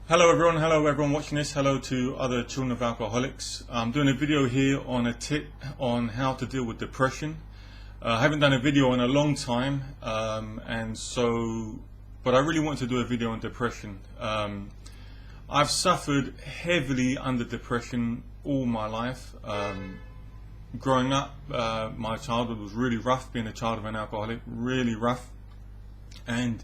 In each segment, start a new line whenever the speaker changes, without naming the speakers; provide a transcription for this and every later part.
Hello everyone watching this. Hello to other children of alcoholics. I'm doing a video here on a tip on how to deal with depression. I haven't done a video in a long time, but I really want to do a video on depression. I've suffered heavily under depression all my life. Growing up, my childhood was really rough, being a child of an alcoholic, really rough. And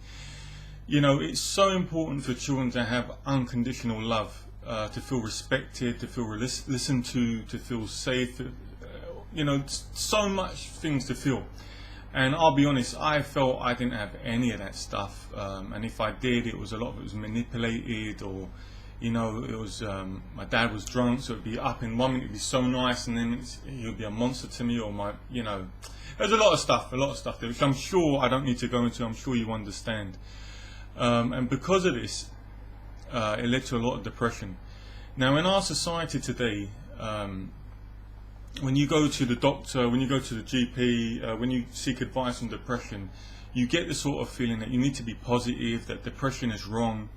you know, it's so important for children to have unconditional love, to feel respected, to feel listened to feel safe. So much things to feel. And I'll be honest, I felt I didn't have any of that stuff. And if I did, a lot of it was manipulated, or it was my dad was drunk, so it'd be up in 1 minute, it'd be so nice, and then he would be a monster to me, or there's a lot of stuff there, which I'm sure I don't need to go into. I'm sure you understand. And because of this, it led to a lot of depression. Now, in our society today, when you go to the doctor, when you go to the GP, when you seek advice on depression, you get the sort of feeling that you need to be positive, that depression is wrong,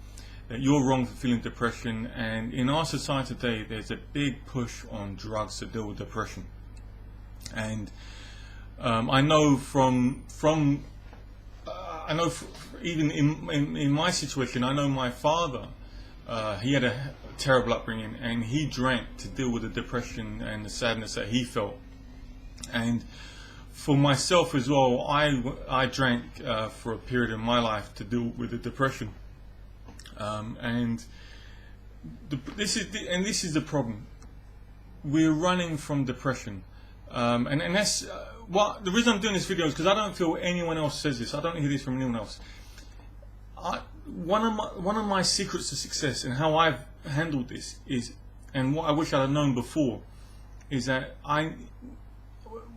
that you're wrong for feeling depression. And in our society today, there's a big push on drugs to deal with depression. And I know even in my situation, I know my father, he had a terrible upbringing, and he drank to deal with the depression and the sadness that he felt. And for myself as well, I drank for a period in my life to deal with the depression. This is the problem. We're running from depression, and that's the reason I'm doing this video is because I don't feel anyone else says this. I don't hear this from anyone else. One of my secrets to success and how I've handled this is, and what I wish I had known before, is that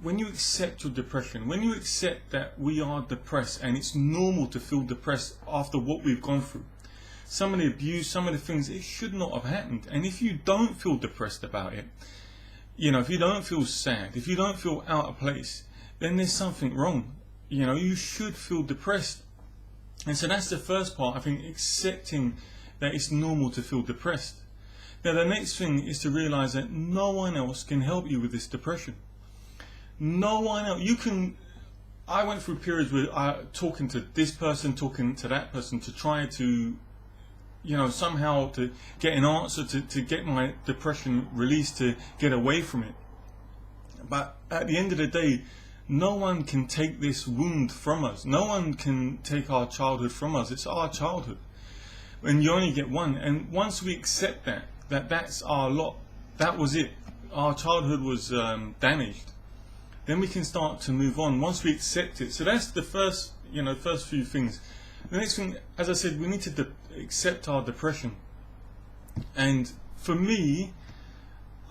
when you accept your depression, when you accept that we are depressed and it's normal to feel depressed after what we've gone through, some of the abuse, some of the things, it should not have happened. And if you don't feel depressed about it, if you don't feel sad, if you don't feel out of place, then there's something wrong. You should feel depressed. And so that's the first part, I think, accepting that it's normal to feel depressed. Now, the next thing is to realize that no one else can help you with this depression. No one else. I went through periods where talking to this person, talking to that person, to try to somehow to get an answer, to get my depression released, to get away from it. But at the end of the day, no one can take this wound from us. No one can take our childhood from us. It's our childhood. And you only get one. And once we accept that's our lot, that was it. Our childhood was damaged. Then we can start to move on once we accept it. So that's the first few things. The next thing, as I said, we need to accept our depression. And for me,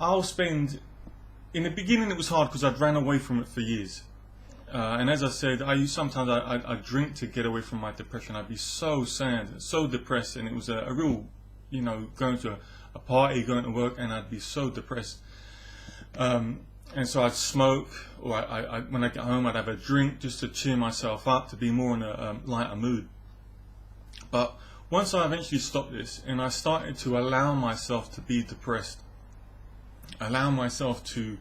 in the beginning it was hard because I'd ran away from it for years. And as I said, sometimes I drink to get away from my depression. I'd be so sad, so depressed, and it was a real, going to a party, going to work, and I'd be so depressed. And so I'd smoke, or when I get home, I'd have a drink just to cheer myself up, to be more in a lighter mood. But once I eventually stopped this, and I started to allow myself to be depressed, allow myself to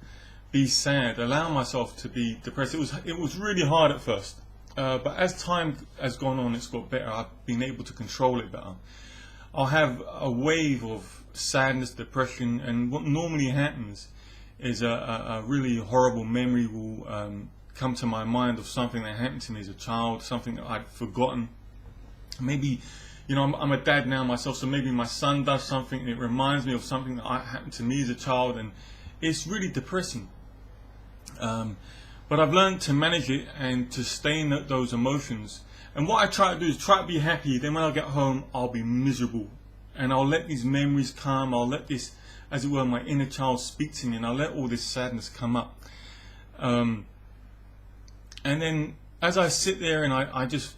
be sad, allow myself to be depressed. It was really hard at first, but as time has gone on, it's got better. I've been able to control it better. I'll have a wave of sadness, depression, and what normally happens is a really horrible memory will come to my mind of something that happened to me as a child, something that I'd forgotten. Maybe, I'm a dad now myself, so maybe my son does something and it reminds me of something that happened to me as a child, and it's really depressing. But I've learned to manage it and to stay in those emotions. And what I try to do is try to be happy. Then when I get home, I'll be miserable. And I'll let these memories come. I'll let this, as it were, my inner child speak to me, and I'll let all this sadness come up. And then as I sit there and I just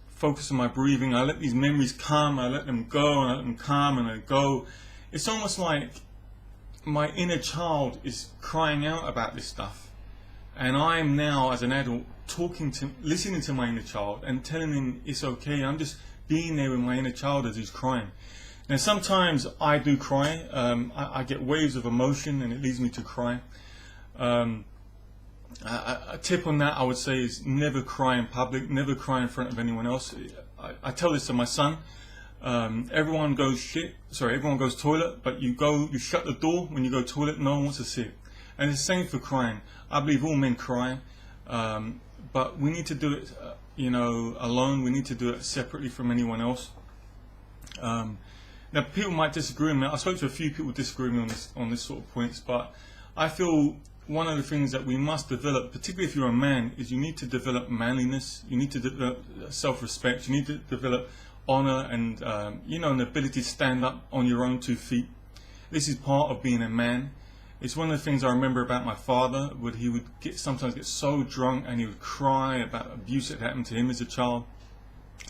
focus on my breathing, I let these memories come, I let them go, and I let them come and they go. It's almost like my inner child is crying out about this stuff. And I'm now, as an adult, listening to my inner child and telling him it's okay. I'm just being there with my inner child as he's crying. Now sometimes I do cry. I get waves of emotion and it leads me to cry. A tip on that I would say is never cry in public, never cry in front of anyone else. I tell this to my son. Everyone goes toilet, but you shut the door when you go toilet, no one wants to see it. And it's the same for crying. I believe all men cry, but we need to do it alone. We need to do it separately from anyone else. Now people might disagree with me. I spoke to a few people disagree with me on this sort of points, but I feel one of the things that we must develop, particularly if you're a man, is you need to develop manliness. You need to develop self-respect. You need to develop honor and an ability to stand up on your own 2 feet. This is part of being a man. It's one of the things I remember about my father. He would sometimes get so drunk and he would cry about abuse that happened to him as a child,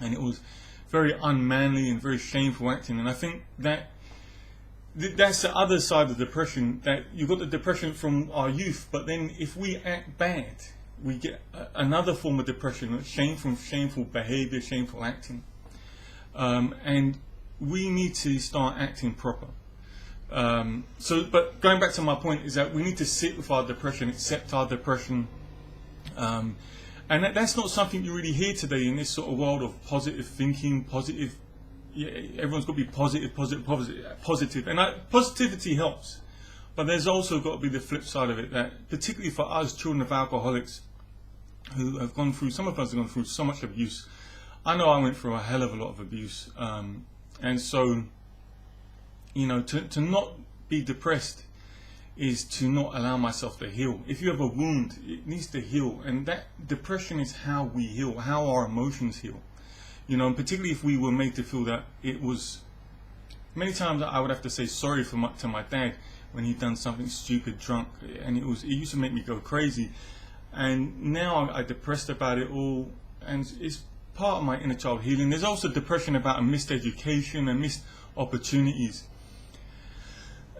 and it was very unmanly and very shameful acting. And I think that's the other side of depression, that you've got the depression from our youth, but then if we act bad, we get another form of depression, shameful behavior, shameful acting. And we need to start acting proper. But going back to my point is that we need to sit with our depression, accept our depression. And that's not something you really hear today in this sort of world of positive thinking, everyone's got to be positive. And positivity helps. But there's also got to be the flip side of it, that particularly for us children of alcoholics who have gone through, some of us have gone through so much abuse. I know I went through a hell of a lot of abuse. And so, to not be depressed is to not allow myself to heal. If you have a wound, it needs to heal. And that depression is how we heal, how our emotions heal. And particularly if we were made to feel that it was, many times I would have to say sorry to my dad when he'd done something stupid, drunk, and it used to make me go crazy. And now I'm depressed about it all, and it's part of my inner child healing. There's also depression about a missed education and missed opportunities.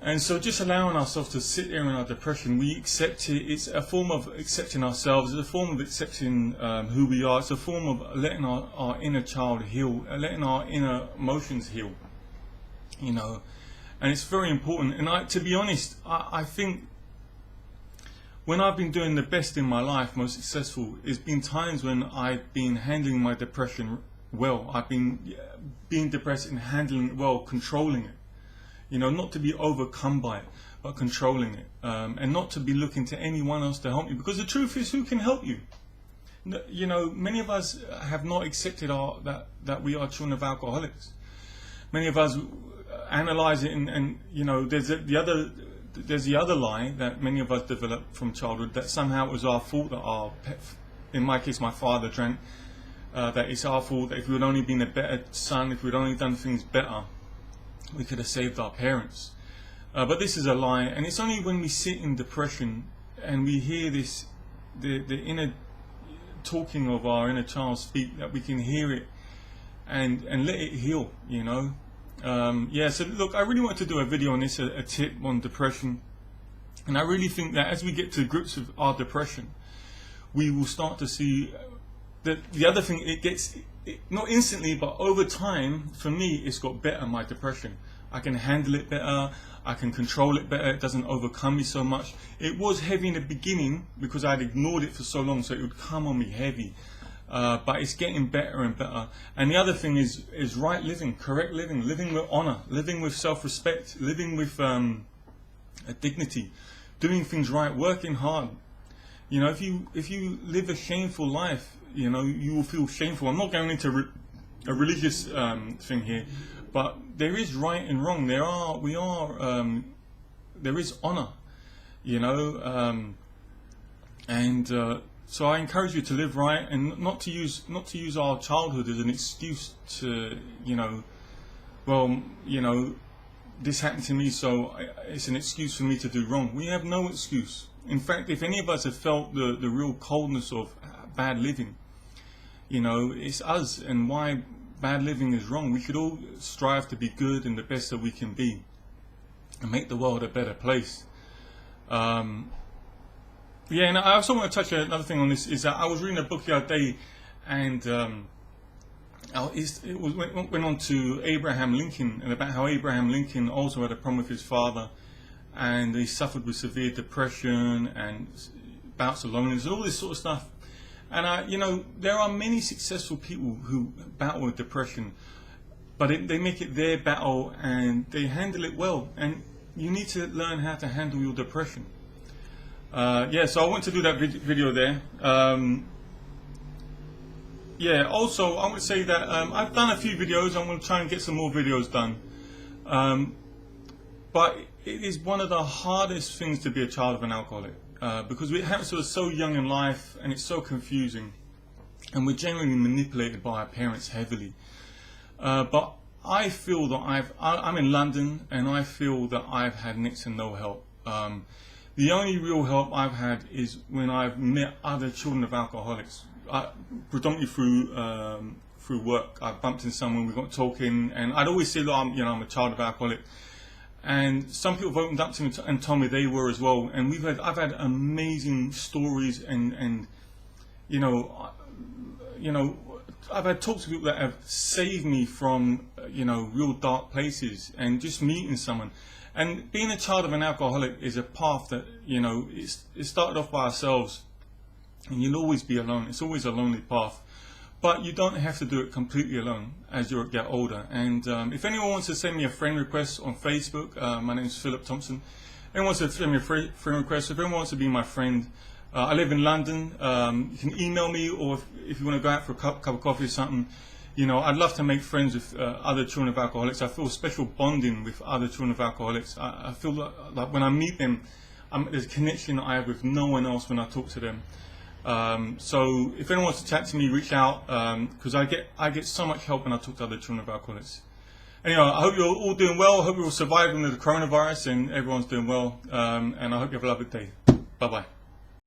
And so just allowing ourselves to sit there in our depression, we accept it. It's a form of accepting ourselves. It's a form of accepting who we are. It's a form of letting our inner child heal, letting our inner emotions heal. And it's very important. And to be honest, I think when I've been doing the best in my life, most successful, it's been times when I've been handling my depression well. I've been being depressed and handling it well, controlling it. Not to be overcome by it, but controlling it, and not to be looking to anyone else to help you, because the truth is, who can help you? Many of us have not accepted that we are children of alcoholics. Many of us analyze it, and there's the other lie that many of us developed from childhood, that somehow it was our fault that in my case, my father drank, that it's our fault, that if we had only been a better son, if we'd only done things better, we could have saved our parents. But this is a lie, and it's only when we sit in depression and we hear the inner talking of our inner child speak, that we can hear it and let it heal. So look, I really want to do a video on this, a tip on depression, and I really think that as we get to grips with our depression, we will start to see that the other thing, not instantly, but over time, for me, it's got better, my depression. I can handle it better, I can control it better, it doesn't overcome me so much. It was heavy in the beginning because I'd ignored it for so long, so it would come on me heavy. But it's getting better and better. And the other thing is right living, correct living, living with honor, living with self-respect, living with a dignity, doing things right, working hard. If you live a shameful life, you will feel shameful. I'm not going into a religious thing here, but there is right and wrong. There is honor, so I encourage you to live right, and not to use our childhood as an excuse to, this happened to me, so it's an excuse for me to do wrong. We have no excuse. In fact, if any of us have felt the real coldness of bad living, it's us, and why bad living is wrong. We should all strive to be good and the best that we can be, and make the world a better place. And I also want to touch another thing on this, is that I was reading a book the other day, and went on to Abraham Lincoln, and about how Abraham Lincoln also had a problem with his father, and he suffered with severe depression and bouts of loneliness and all this sort of stuff. And there are many successful people who battle with depression, but they make it their battle and they handle it well. And you need to learn how to handle your depression. So I want to do that video there. Also I would say that I've done a few videos. I'm going to try and get some more videos done. But it is one of the hardest things to be a child of an alcoholic, because it happens to us so young in life, and it's so confusing, and we're generally manipulated by our parents heavily. But I feel that I'm in London, and I feel that I've had next to no help. The only real help I've had is when I've met other children of alcoholics, predominantly through work. I bumped into someone, we got talking, and I'd always say that I'm a child of alcoholic. And some people have opened up to me and told me they were as well. And I've had amazing stories, and I've had talks to people that have saved me from real dark places, and just meeting someone. And being a child of an alcoholic is a path that it started off by ourselves, and you'll always be alone. It's always a lonely path. But you don't have to do it completely alone as you get older. And if anyone wants to send me a friend request on Facebook, my name is Thomson. Anyone wants to send me a friend request, if anyone wants to be my friend, I live in London. You can email me, or if you want to go out for a cup of coffee or something. I'd love to make friends with other children of alcoholics. I feel special bonding with other children of alcoholics. I feel like when I meet them, there's a connection that I have with no one else when I talk to them. So if anyone wants to chat to me, reach out, because I get so much help when I talk to other children of alcoholics. Anyway, I hope you're all doing well. I hope you're all surviving the coronavirus and everyone's doing well. And I hope you have a lovely day. Bye bye.